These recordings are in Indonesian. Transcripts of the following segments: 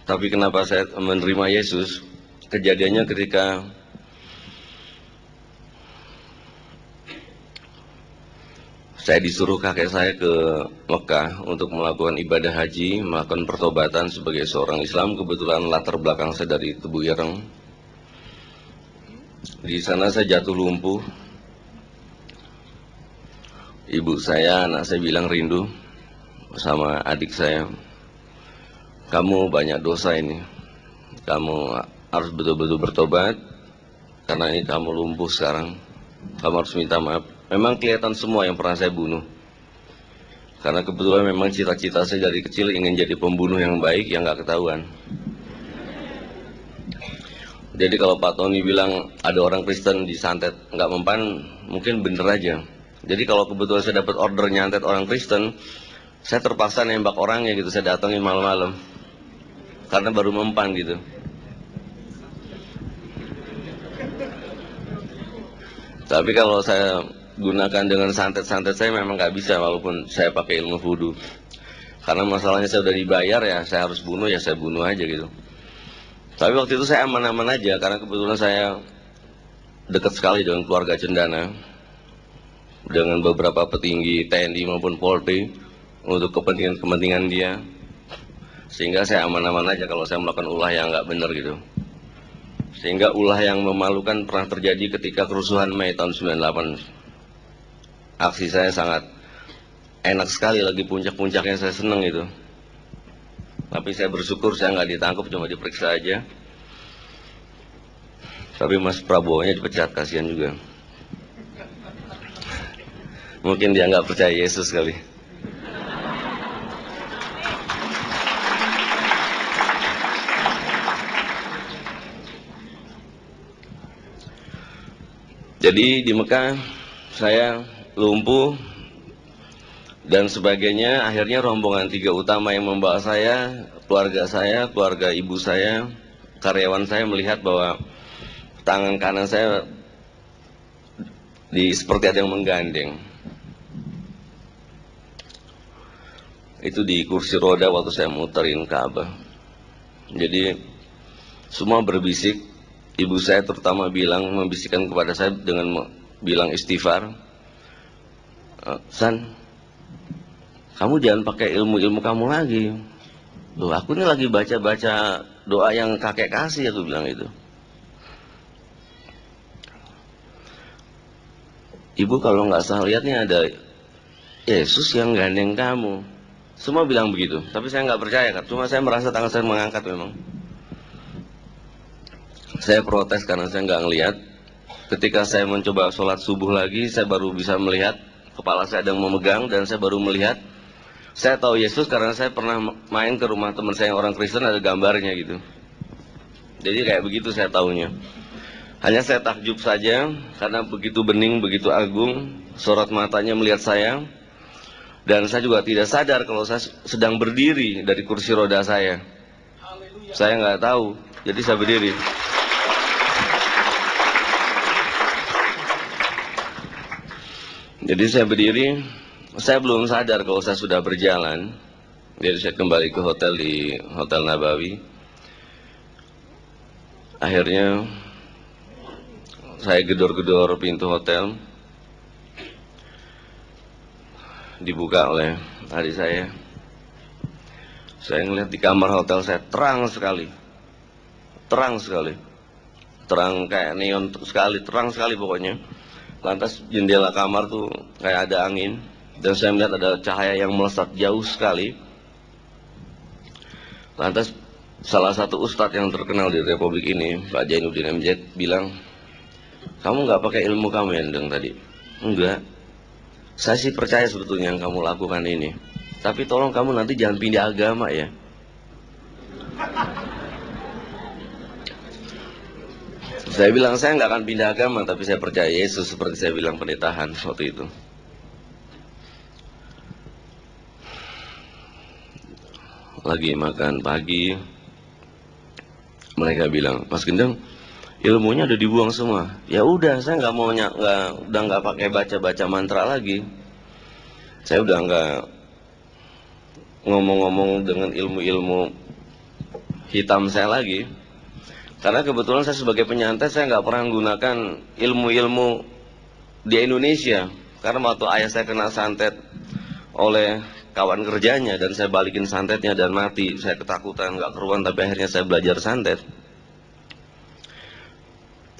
Tapi kenapa saya menerima Yesus? Kejadiannya ketika saya disuruh kakek saya ke Mekah untuk melakukan ibadah haji, melakukan pertobatan sebagai seorang Islam. Kebetulan latar belakang saya dari Tebu Ireng. Di sana saya jatuh lumpuh. Ibu saya, anak saya bilang rindu sama adik saya. Kamu banyak dosa ini. Kamu harus betul-betul bertobat, karena ini kamu lumpuh sekarang. Kamu harus minta maaf. Memang kelihatan semua yang pernah saya bunuh. Karena kebetulan memang cita-cita saya dari kecil ingin jadi pembunuh yang baik, yang gak ketahuan. Jadi kalau Pak Tony bilang ada orang Kristen disantet nggak mempan, mungkin bener aja. Jadi kalau kebetulan saya dapat order nyantet orang Kristen, saya terpaksa nembak orangnya gitu, saya datangin malam-malam. Karena baru mempan gitu. Tapi kalau saya gunakan dengan santet-santet saya memang nggak bisa, walaupun saya pakai ilmu voodoo. Karena masalahnya saya udah dibayar ya, saya harus bunuh ya saya bunuh aja gitu. Tapi waktu itu saya aman-aman aja, karena kebetulan saya dekat sekali dengan keluarga Cendana, dengan beberapa petinggi TNI maupun Polri untuk kepentingan-kepentingan dia, sehingga saya aman-aman aja kalau saya melakukan ulah yang nggak benar gitu. Sehingga ulah yang memalukan pernah terjadi ketika kerusuhan Mei tahun 98. Aksi saya sangat enak sekali, lagi puncak-puncaknya saya seneng itu. Tapi saya bersyukur saya nggak ditangkap, cuma diperiksa aja. Tapi Mas Prabowo-nya dipecat, kasihan juga. Mungkin dia nggak percaya Yesus kali. Jadi di Mekah saya lumpuh dan sebagainya. Akhirnya rombongan tiga utama yang membawa saya, keluarga ibu saya, karyawan saya melihat bahwa tangan kanan saya seperti ada yang menggandeng. Itu di kursi roda waktu saya muterin Ka'bah. Jadi semua berbisik. Ibu saya terutama membisikkan kepada saya dengan bilang istighfar. San, kamu jangan pakai ilmu-ilmu kamu lagi. Loh, aku ini lagi baca-baca doa yang kakek kasih, aku bilang itu. Ibu kalau nggak salah lihatnya ada Yesus yang gandeng kamu. Semua bilang begitu, tapi saya nggak percaya kan. Cuma saya merasa tangan saya mengangkat memang. Saya protes karena saya nggak ngelihat. Ketika saya mencoba sholat subuh lagi, saya baru bisa melihat kepala saya ada yang memegang, dan saya baru melihat. Saya tahu Yesus karena saya pernah main ke rumah teman saya yang orang Kristen, ada gambarnya gitu. Jadi kayak begitu saya tahunya. Hanya saya takjub saja karena begitu bening, begitu agung sorot matanya melihat saya. Dan saya juga tidak sadar kalau saya sedang berdiri dari kursi roda saya. Saya nggak tahu, jadi saya berdiri. Jadi saya berdiri, saya belum sadar kalau saya sudah berjalan. Jadi saya kembali ke hotel di Hotel Nabawi. Akhirnya saya gedor-gedor pintu hotel. Dibuka oleh adik saya. Saya ngelihat di kamar hotel saya terang sekali. Terang sekali. Terang kayak neon sekali, terang sekali pokoknya. Lantas jendela kamar tuh kayak ada angin, dan saya melihat ada cahaya yang melesat jauh sekali. Lantas salah satu ustadz yang terkenal di Republik ini, Pak Jainuddin MZ, bilang, kamu nggak pakai ilmu kamu ya Ndeng tadi? Enggak. Saya sih percaya sebetulnya yang kamu lakukan ini. Tapi tolong kamu nanti jangan pindah agama ya. Saya bilang saya nggak akan pindah agama, tapi saya percaya Yesus, seperti saya bilang pendetahan waktu itu. Lagi makan pagi, mereka bilang, Mas Gendeng, ilmunya udah dibuang semua. Ya udah, saya nggak mau udah nggak pakai baca-baca mantra lagi. Saya udah nggak ngomong-ngomong dengan ilmu-ilmu hitam saya lagi. Karena kebetulan saya sebagai penyantet, saya nggak pernah menggunakan ilmu-ilmu di Indonesia. Karena waktu ayah saya kena santet oleh kawan kerjanya dan saya balikin santetnya dan mati, saya ketakutan, nggak keruan, tapi akhirnya saya belajar santet.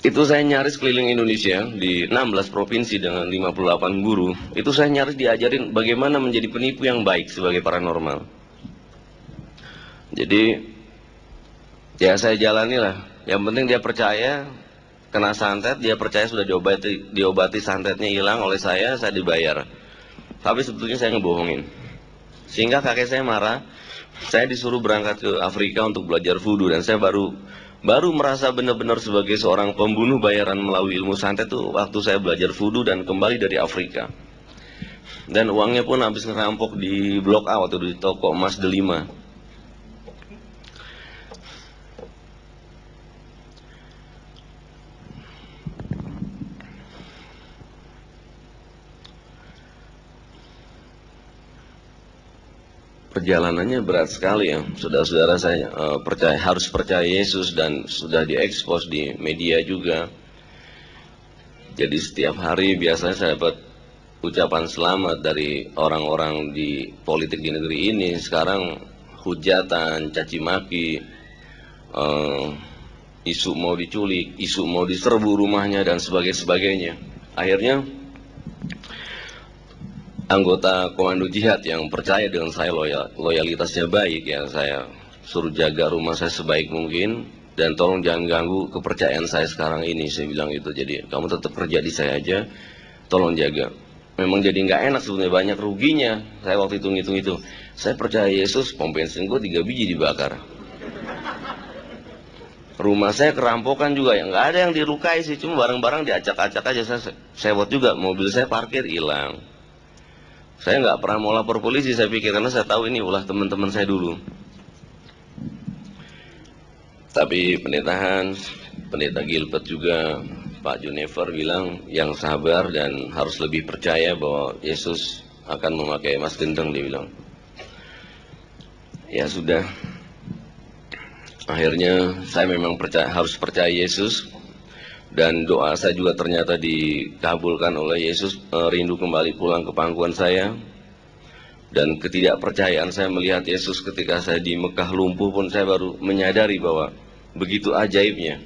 Itu saya nyaris keliling Indonesia di 16 provinsi dengan 58 guru. Itu saya nyaris diajarin bagaimana menjadi penipu yang baik sebagai paranormal. Jadi ya saya jalani lah. Yang penting dia percaya kena santet, dia percaya sudah diobati santetnya hilang oleh saya dibayar. Tapi sebetulnya saya ngebohongin. Sehingga kakek saya marah, saya disuruh berangkat ke Afrika untuk belajar voodoo, dan saya baru merasa benar-benar sebagai seorang pembunuh bayaran melalui ilmu santet tuh waktu saya belajar voodoo dan kembali dari Afrika. Dan uangnya pun habis ngerampok di Blok A atau di toko emas Delima. Perjalanannya berat sekali ya, saudara-saudara. Saya harus percaya Yesus dan sudah diekspos di media juga. Jadi setiap hari biasanya saya dapat ucapan selamat dari orang-orang di politik di negeri ini. Sekarang hujatan, caci maki, isu mau diculik, isu mau diserbu rumahnya dan sebagainya. Akhirnya anggota komando jihad yang percaya dengan saya, loyalitasnya baik ya, saya suruh jaga rumah saya sebaik mungkin dan tolong jangan ganggu kepercayaan saya sekarang ini, saya bilang gitu. Jadi kamu tetap kerja di saya aja, tolong jaga. Memang jadi nggak enak sebenarnya, banyak ruginya. Saya waktu itu ngitung itu, saya percaya Yesus, pom bensin gue 3 biji dibakar, rumah saya kerampokan juga ya, nggak ada yang dilukai sih, cuma barang-barang diacak-acak aja. Saya sewot juga, mobil saya parkir hilang. Saya nggak pernah mau lapor polisi, saya pikir, karena saya tahu ini ulah teman-teman saya dulu. Tapi pendeta Gilbert juga, Pak Junifer bilang yang sabar dan harus lebih percaya bahwa Yesus akan memakai emas gendeng, dia bilang. Ya sudah, akhirnya saya memang harus percaya Yesus. Dan doa saya juga ternyata dikabulkan oleh Yesus, rindu kembali pulang ke pangkuan saya. Dan ketidakpercayaan saya melihat Yesus ketika saya di Mekah lumpuh pun saya baru menyadari bahwa begitu ajaibnya.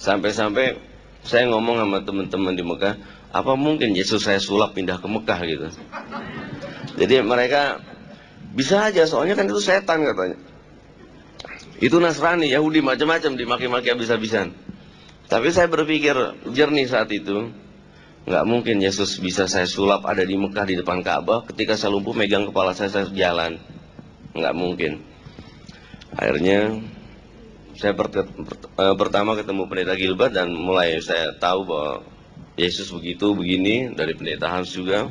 Sampai-sampai saya ngomong sama teman-teman di Mekah, apa mungkin Yesus saya sulap pindah ke Mekah gitu. Jadi mereka bisa aja, soalnya kan itu setan katanya. Itu Nasrani, Yahudi, macam-macam, dimaki-maki habis-habisan. Tapi saya berpikir jernih saat itu, nggak mungkin Yesus bisa saya sulap ada di Mekah di depan Ka'bah, ketika saya lumpuh megang kepala saya jalan, nggak mungkin. Akhirnya saya pertama ketemu pendeta Gilbert dan mulai saya tahu bahwa Yesus begini dari pendeta Hans juga.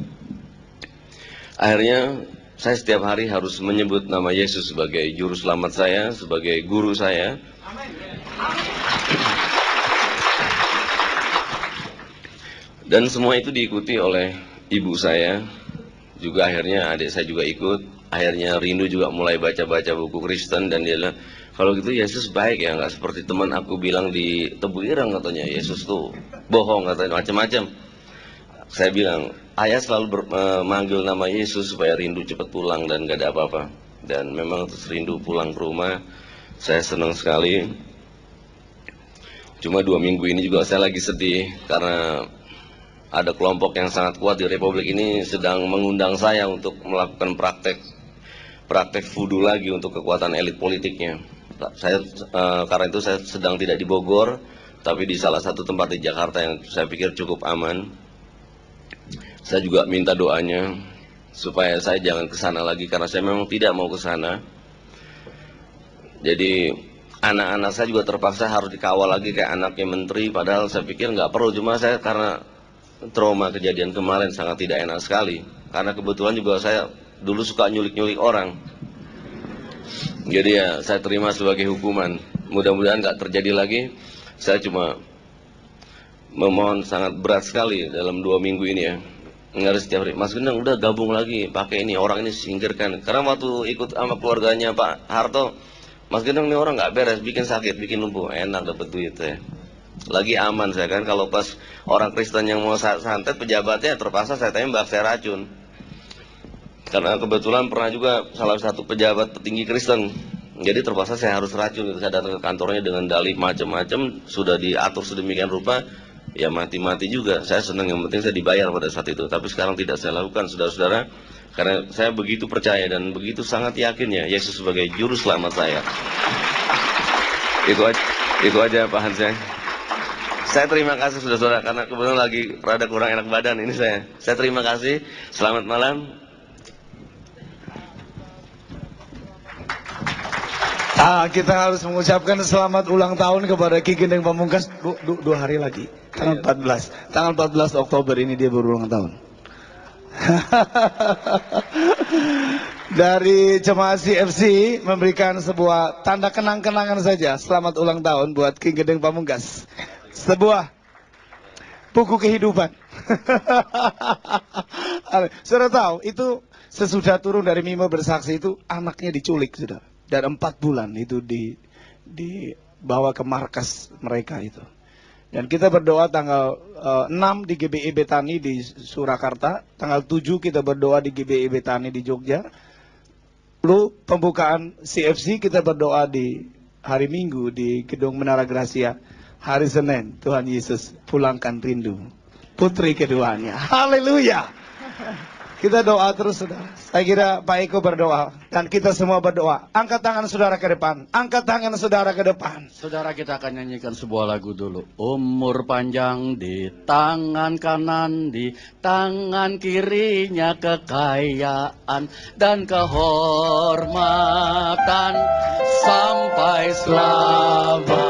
Akhirnya saya setiap hari harus menyebut nama Yesus sebagai juru selamat saya, sebagai guru saya. Dan semua itu diikuti oleh ibu saya, juga akhirnya adik saya juga ikut. Akhirnya Rindu juga mulai baca-baca buku Kristen dan dia bilang, kalau gitu Yesus baik ya, nggak seperti teman aku bilang di Tebu Ireng katanya, Yesus tuh bohong katanya, macam-macam. Saya bilang, ayah selalu memanggil nama Yesus supaya Rindu cepat pulang dan nggak ada apa-apa. Dan memang terus Rindu pulang ke rumah, saya senang sekali. Cuma 2 minggu ini juga saya lagi sedih karena ada kelompok yang sangat kuat di Republik ini sedang mengundang saya untuk melakukan praktek voodoo lagi untuk kekuatan elit politiknya. Karena itu saya sedang tidak di Bogor, tapi di salah satu tempat di Jakarta yang saya pikir cukup aman. Saya juga minta doanya supaya saya jangan ke sana lagi, karena saya memang tidak mau ke sana. Jadi anak-anak saya juga terpaksa harus dikawal lagi kayak anaknya menteri, padahal saya pikir nggak perlu. Cuma saya karena trauma kejadian kemarin sangat tidak enak sekali, karena kebetulan juga saya dulu suka nyulik-nyulik orang. Jadi ya saya terima sebagai hukuman. Mudah-mudahan nggak terjadi lagi. Saya cuma memohon sangat berat sekali dalam 2 minggu ini ya. Nggak setiap hari, Mas Gendeng udah gabung lagi, pakai ini, orang ini singkirkan. Karena waktu ikut sama keluarganya Pak Harto, Mas Gendong nih orang nggak beres, bikin sakit, bikin lumpuh, enak dapat duit ya. Lagi aman saya kan, kalau pas orang Kristen yang mau santet, pejabatnya terpaksa saya tembak, saya racun. Karena kebetulan pernah juga salah satu pejabat petinggi Kristen, jadi terpaksa saya harus racun. Saya datang ke kantornya dengan dalih macam-macam, sudah diatur sedemikian rupa, ya mati-mati juga. Saya senang, yang penting saya dibayar pada saat itu. Tapi sekarang tidak saya lakukan, saudara-saudara, karena saya begitu percaya dan begitu sangat yakinnya Yesus sebagai juru selamat saya. Itu aja Pak Hans ya. Saya terima kasih saudara-saudara, karena kebetulan lagi rada kurang enak badan ini saya. Saya terima kasih. Selamat malam. Kita harus mengucapkan selamat ulang tahun kepada Ki Gendeng Pamungkas 2 hari lagi, tanggal 14. Tanggal 14 Oktober ini dia berulang tahun. Dari jemaat CFC memberikan sebuah tanda kenang-kenangan saja. Selamat ulang tahun buat Ki Gendeng Pamungkas. Sebuah buku kehidupan. Sudah tahu itu sesudah turun dari Mimo bersaksi itu anaknya diculik sudah. Dan 4 bulan itu dibawa ke markas mereka itu. Dan kita berdoa tanggal 6 di GBI Betani di Surakarta, tanggal 7 kita berdoa di GBI Betani di Jogja. Lalu pembukaan CFC kita berdoa di hari Minggu di Gedung Menara Gracia. Hari Senin Tuhan Yesus pulangkan rindu putri keduanya. Haleluya. Kita doa terus saudara. Saya kira Pak Eko berdoa dan kita semua berdoa. Angkat tangan saudara ke depan. Angkat tangan saudara ke depan. Saudara, kita akan nyanyikan sebuah lagu dulu. Umur panjang di tangan kanan, di tangan kirinya kekayaan dan kehormatan sampai selamanya.